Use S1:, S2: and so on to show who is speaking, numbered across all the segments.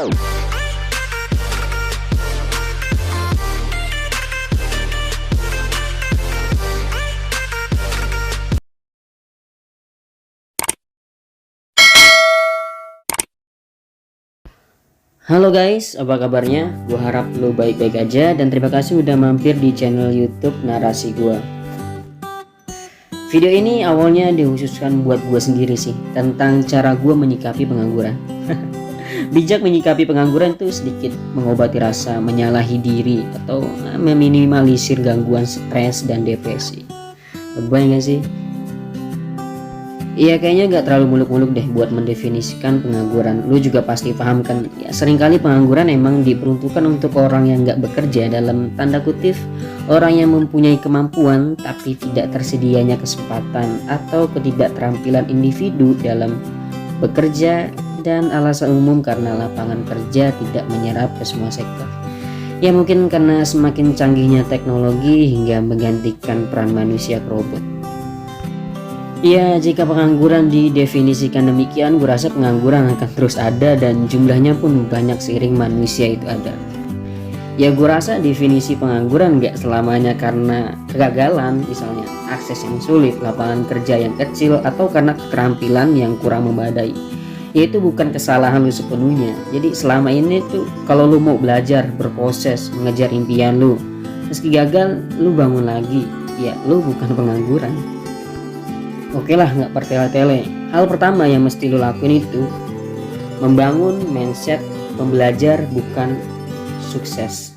S1: Halo guys, apa kabarnya? Gue harap lo baik-baik aja dan terima kasih udah mampir di channel YouTube Narasi Gua. Video ini awalnya dikhususkan buat gue sendiri sih, tentang cara gue menyikapi pengangguran. Bijak menyikapi pengangguran itu sedikit mengobati rasa menyalahi diri atau meminimalisir gangguan stres dan depresi. Lebay gak sih? Iya, kayaknya gak terlalu muluk-muluk deh buat mendefinisikan pengangguran. Lu juga pasti paham kan, ya seringkali pengangguran emang diperuntukkan untuk orang yang gak bekerja, dalam tanda kutip orang yang mempunyai kemampuan tapi tidak tersedianya kesempatan atau ketidakterampilan individu dalam bekerja, dan alasan umum karena lapangan kerja tidak menyerap ke semua sektor. Ya mungkin karena semakin canggihnya teknologi hingga menggantikan peran manusia ke robot. Ya, jika pengangguran didefinisikan demikian, gue rasa pengangguran akan terus ada dan jumlahnya pun banyak seiring manusia itu ada. Ya, gue rasa definisi pengangguran gak selamanya karena kegagalan, misalnya akses yang sulit, lapangan kerja yang kecil, atau karena keterampilan yang kurang memadai. Ya, itu bukan kesalahan lu sepenuhnya. Jadi selama ini tuh kalau lu mau belajar, berproses, mengejar impian lu, meski gagal, lu bangun lagi, ya lu bukan pengangguran. Oke lah, nggak bertele-tele. Hal pertama yang mesti lo lakuin itu membangun mindset pembelajar bukan sukses.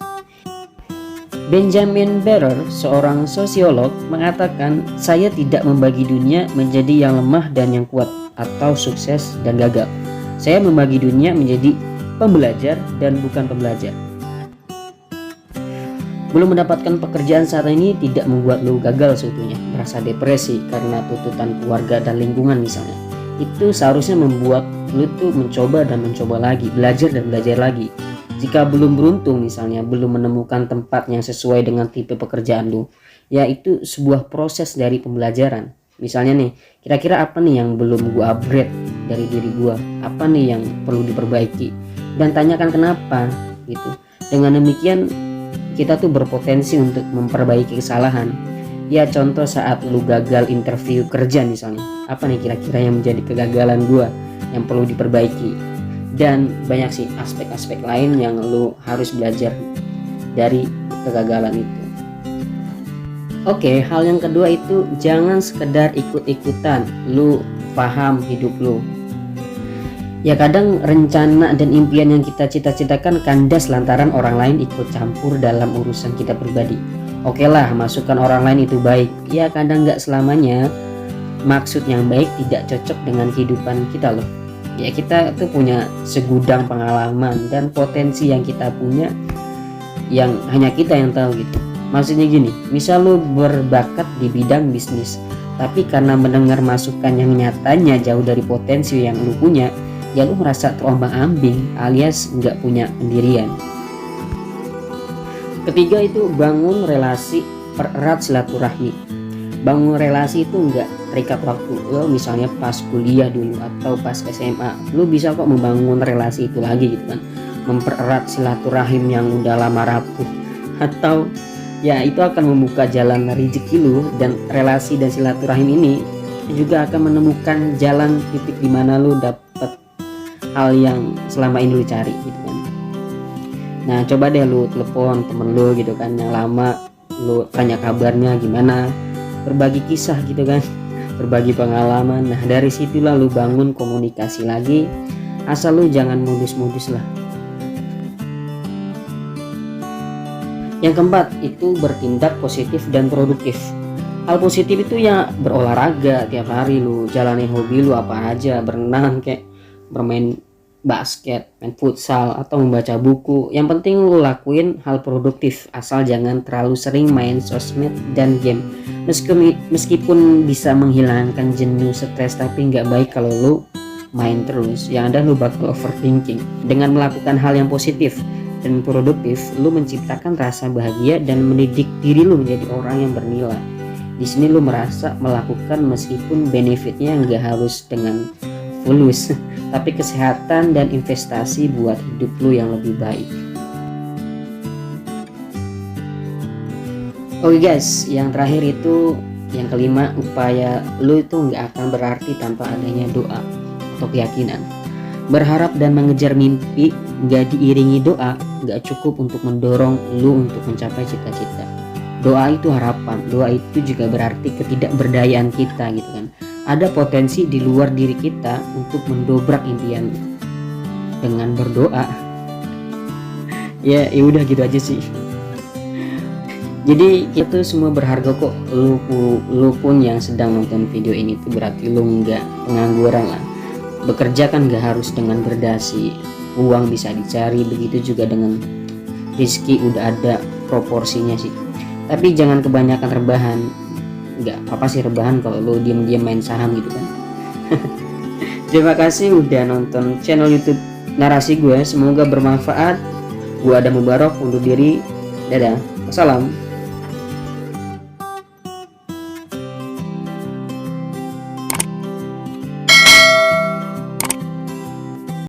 S1: Benjamin Barrer, seorang sosiolog, mengatakan, saya tidak membagi dunia menjadi yang lemah dan yang kuat, atau sukses dan gagal. Saya membagi dunia menjadi pembelajar dan bukan pembelajar. Belum mendapatkan pekerjaan saat ini tidak membuat lo gagal seutuhnya, merasa depresi karena tuntutan keluarga dan lingkungan misalnya. Itu seharusnya membuat lo tuh mencoba dan mencoba lagi, belajar dan belajar lagi. Jika belum beruntung misalnya, belum menemukan tempat yang sesuai dengan tipe pekerjaan lo, ya itu sebuah proses dari pembelajaran. Misalnya nih, kira-kira apa nih yang belum gua upgrade dari diri gua, apa nih yang perlu diperbaiki, dan tanyakan kenapa gitu. Dengan demikian kita tuh berpotensi untuk memperbaiki kesalahan. Ya contoh saat lu gagal interview kerja misalnya, apa nih kira-kira yang menjadi kegagalan gua yang perlu diperbaiki. Dan banyak sih aspek-aspek lain yang lu harus belajar dari kegagalan itu. Oke, hal yang kedua itu jangan sekedar ikut-ikutan, lu paham hidup lu. Ya kadang rencana dan impian yang kita cita-citakan kandas lantaran orang lain ikut campur dalam urusan kita pribadi. Oke lah, masukan orang lain itu baik. Ya kadang gak selamanya maksud yang baik tidak cocok dengan kehidupan kita loh. Ya kita tuh punya segudang pengalaman dan potensi yang kita punya yang hanya kita yang tahu gitu. Maksudnya gini, misal lu berbakat di bidang bisnis, tapi karena mendengar masukan yang nyatanya jauh dari potensi yang lu punya, ya lu merasa terombang-ambing alias nggak punya pendirian. Ketiga itu bangun relasi, pererat silaturahmi. Bangun relasi itu nggak terikat waktu. Lo misalnya pas kuliah dulu atau pas SMA, lu bisa kok membangun relasi itu lagi gitu kan, mempererat silaturahim yang udah lama rapuh, atau ya itu akan membuka jalan rezeki lu. Dan relasi dan silaturahim ini juga akan menemukan jalan titik dimana lu dapet hal yang selama ini lu cari gitu kan. Nah coba deh lu telepon temen lu gitu kan yang lama, lu tanya kabarnya gimana, berbagi kisah gitu kan, berbagi pengalaman. Nah dari situlah lu bangun komunikasi lagi, asal lu jangan modus-modus lah. Yang keempat itu bertindak positif dan produktif. Hal positif itu ya berolahraga tiap hari, lu jalanin hobi lu apa aja, berenang kayak, bermain basket, main futsal, atau membaca buku. Yang penting lu lakuin hal produktif, asal jangan terlalu sering main sosmed dan game. Meskipun bisa menghilangkan jenuh, stres, tapi nggak baik kalau lu main terus, yang ada lu bakal overthinking. Dengan melakukan hal yang positif dan produktif, lu menciptakan rasa bahagia dan mendidik diri lu menjadi orang yang bernilai. Di sini lu merasa melakukan meskipun benefitnya nggak harus dengan fulus, tapi kesehatan dan investasi buat hidup lu yang lebih baik. Oke guys, yang terakhir itu yang kelima, upaya lu itu nggak akan berarti tanpa adanya doa atau keyakinan. Berharap dan mengejar mimpi nggak diiringi doa nggak cukup untuk mendorong lu untuk mencapai cita-cita. Doa itu harapan, doa itu juga berarti ketidakberdayaan kita gitu kan. Ada potensi di luar diri kita untuk mendobrak impian dengan berdoa. Ya udah gitu aja sih. Jadi itu semua berharga kok. Lu pun yang sedang nonton video ini tuh berarti lu nggak pengangguran lah. Bekerja kan nggak harus dengan berdasi, uang bisa dicari, begitu juga dengan rezeki udah ada proporsinya sih. Tapi jangan kebanyakan rebahan. Nggak apa sih rebahan kalau lu diam-diam main saham gitu kan. Terima kasih udah nonton channel YouTube Narasi gue, semoga bermanfaat. Gue Adam Mubarok undur diri. Dadah. Wassalam.